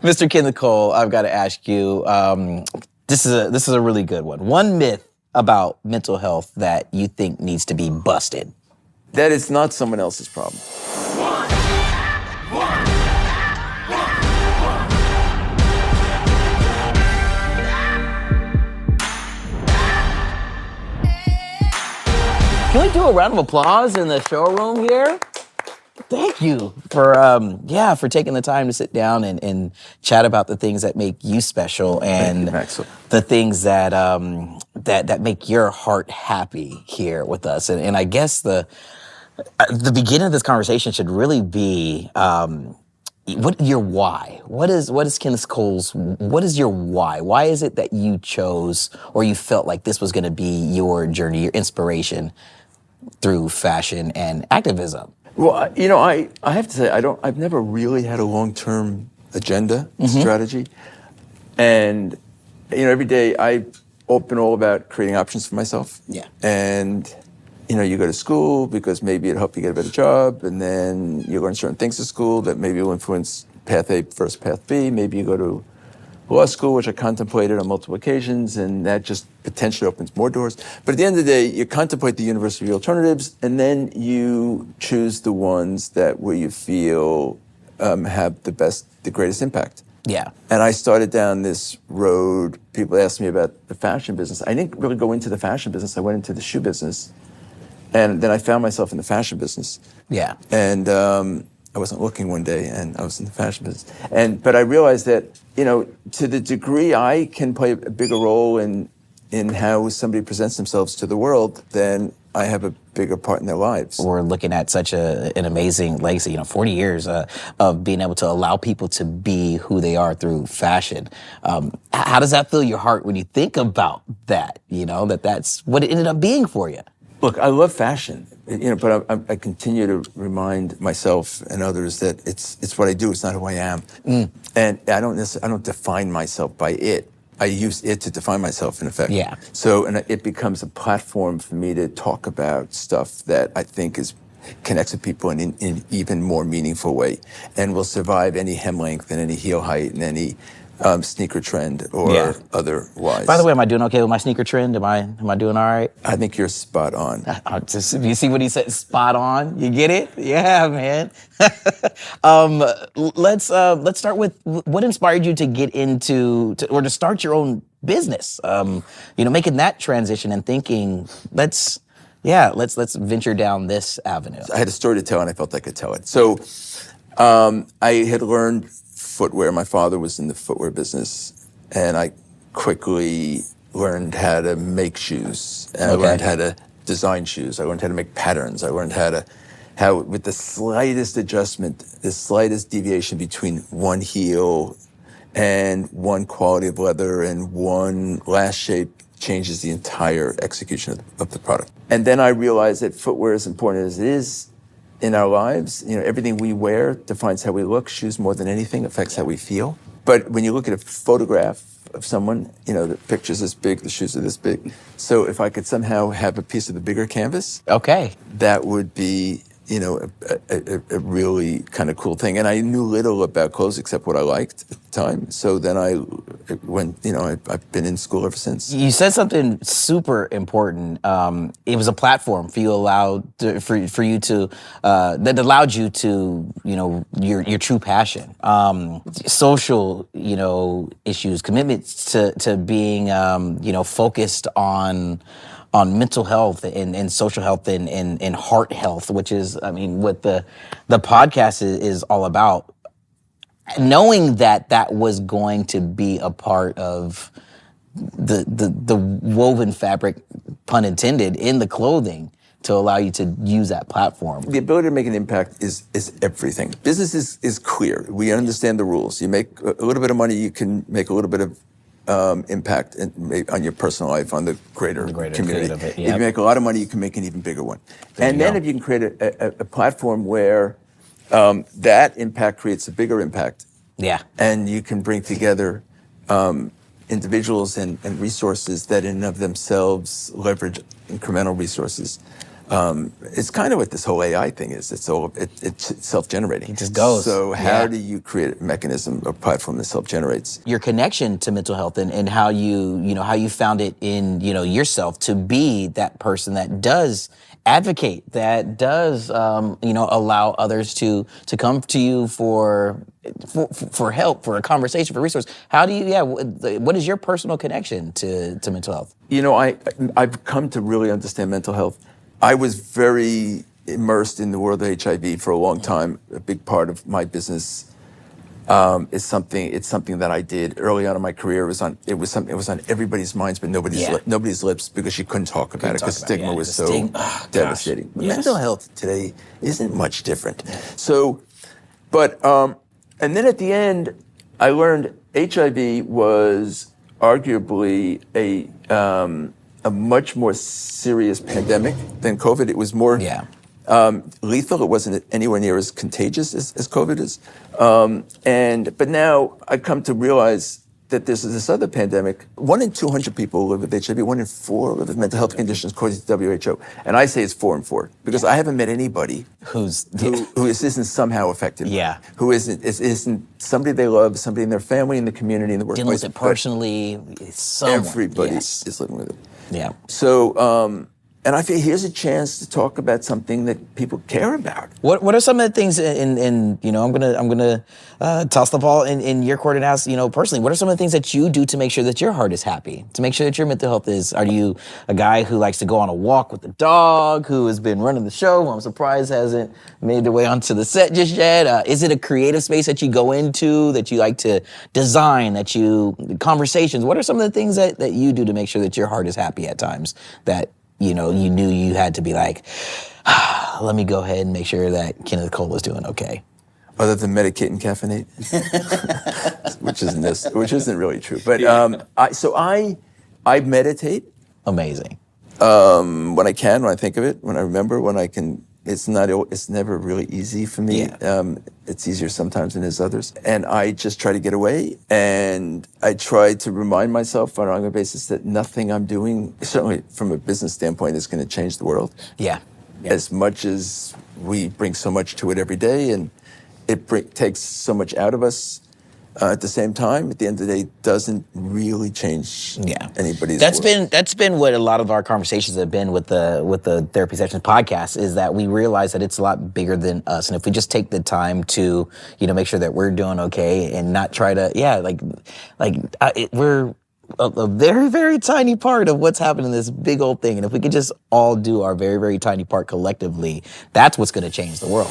Mr. Kenneth Cole, I've got to ask you, this is a really good one. One myth about mental health that you think needs to be busted. That it's not someone else's problem. Can we do a round of applause in the showroom here? Thank you for taking the time to sit down and chat about the things that make you special and the things that that make your heart happy here with us. And I guess the beginning of this conversation should really be what your why. What is Kenneth Cole's? What is your why? Why is it that you chose or you felt like this was going to be your journey, your inspiration through fashion and activism? Well, I have to say, I've never really had a long-term agenda, strategy. And, every day I've been all about creating options for myself. Yeah. And, you go to school because maybe it'll help you get a better job. And then you learn certain things at school that maybe will influence path A versus path B. Maybe you go to law school, which I contemplated on multiple occasions, and that just potentially opens more doors. But at the end of the day, you contemplate the universe of your alternatives, and then you choose the ones where you feel have the greatest impact. Yeah. And I started down this road. People asked me about the fashion business. I didn't really go into the fashion business. I went into the shoe business, and then I found myself in the fashion business. Yeah. And I wasn't looking one day, and I was in the fashion business. But I realized that, to the degree I can play a bigger role in how somebody presents themselves to the world, then I have a bigger part in their lives. We're looking at such an amazing legacy, 40 years of being able to allow people to be who they are through fashion. How does that fill your heart when you think about that, that's what it ended up being for you? Look, I love fashion, but I continue to remind myself and others that it's what I do. It's not who I am, and I don't define myself by it. I use it to define myself, in effect. Yeah. So, and it becomes a platform for me to talk about stuff that I think connects with people in an even more meaningful way, and will survive any hem length and any heel height and any sneaker trend or otherwise. By the way, am I doing okay with my sneaker trend? Am I doing all right? I think you're spot on. You see what he said? Spot on. You get it? Yeah, man. Let's start with what inspired you to get into or to start your own business. Making that transition and thinking, let's venture down this avenue. I had a story to tell, and I felt I could tell it. So, I had learned footwear. My father was in the footwear business, and I quickly learned how to make shoes. And I learned how to design shoes. I learned how to make patterns. I learned how with the slightest adjustment, the slightest deviation between one heel and one quality of leather and one last shape changes the entire execution of the product. And then I realized that footwear, as important as it is in our lives, everything we wear defines how we look. Shoes, more than anything, affects how we feel. But when you look at a photograph of someone, the picture's this big, the shoes are this big. So if I could somehow have a piece of the bigger canvas, that would be, a really kind of cool thing. And I knew little about clothes except what I liked at the time. So then I went, I've been in school ever since. You said something super important. It was a platform for you for you to that allowed you to, your true passion. Social, issues, commitments to being, focused on mental health and social health and heart health, which is, what the podcast is all about. Knowing that was going to be a part of the woven fabric, pun intended, in the clothing to allow you to use that platform. The ability to make an impact is everything. Business is clear. We understand the rules. You make a little bit of money, you can make a little bit of impact on your personal life, on the greater community. If you make a lot of money, you can make an even bigger one. Then if you can create a platform where that impact creates a bigger impact, and you can bring together individuals and resources that in and of themselves leverage incremental resources, It's kind of what this whole AI thing is. It's self-generating. It just goes. So how Yeah. do you create a mechanism or platform that self-generates? Your connection to mental health and how how you found it in, yourself to be that person that does advocate, that does, allow others to come to you for help, for a conversation, for resource. How do you, what is your personal connection to mental health? I've come to really understand mental health. I was very immersed in the world of HIV for a long time. A big part of my business it's something that I did early on in my career. It was on everybody's minds, but nobody's lips, because you couldn't talk about it because stigma was so devastating. Yes. Mental health today isn't much different. So, but and then at the end, I learned HIV was arguably a much more serious pandemic than COVID. It was more lethal. It wasn't anywhere near as contagious as COVID is. But now I come to realize that there's this other pandemic. 1 in 200 people live with HIV. 1 in 4 live with mental health conditions, according to WHO. And I say it's 4 and 4 because I haven't met anybody who isn't somehow affected. Yeah. Who isn't somebody they love, somebody in their family, in the community, in the workplace. Dealing with it personally. Everybody is living with it. Yeah. So, and I feel here's a chance to talk about something that people care about. What are some of the things in I'm gonna toss the ball in your court and ask, personally, what are some of the things that you do to make sure that your heart is happy, to make sure that your mental health is? Are you a guy who likes to go on a walk with the dog, who has been running the show, who I'm surprised hasn't made their way onto the set just yet? Is it a creative space that you go into, that you like to design, conversations? What are some of the things that you do to make sure that your heart is happy at times, that you knew you had to be like, let me go ahead and make sure that Kenneth Cole was doing okay? Other than medicate and caffeinate, which isn't really true. But I meditate. Amazing. When I can, when I think of it, when I remember, when I can. It's never really easy for me. Yeah. It's easier sometimes than it is others. And I just try to get away. And I try to remind myself on an ongoing basis that nothing I'm doing, certainly from a business standpoint, is going to change the world. Yeah. As much as we bring so much to it every day, and it takes so much out of us. At the same time, at the end of the day, it doesn't really change anybody's world. That's been what a lot of our conversations have been with the Therapy Sessions podcast, is that we realize that it's a lot bigger than us, and if we just take the time to make sure that we're doing okay and not try to we're a very, very tiny part of what's happening in this big old thing, and if we could just all do our very, very tiny part collectively, that's what's going to change the world.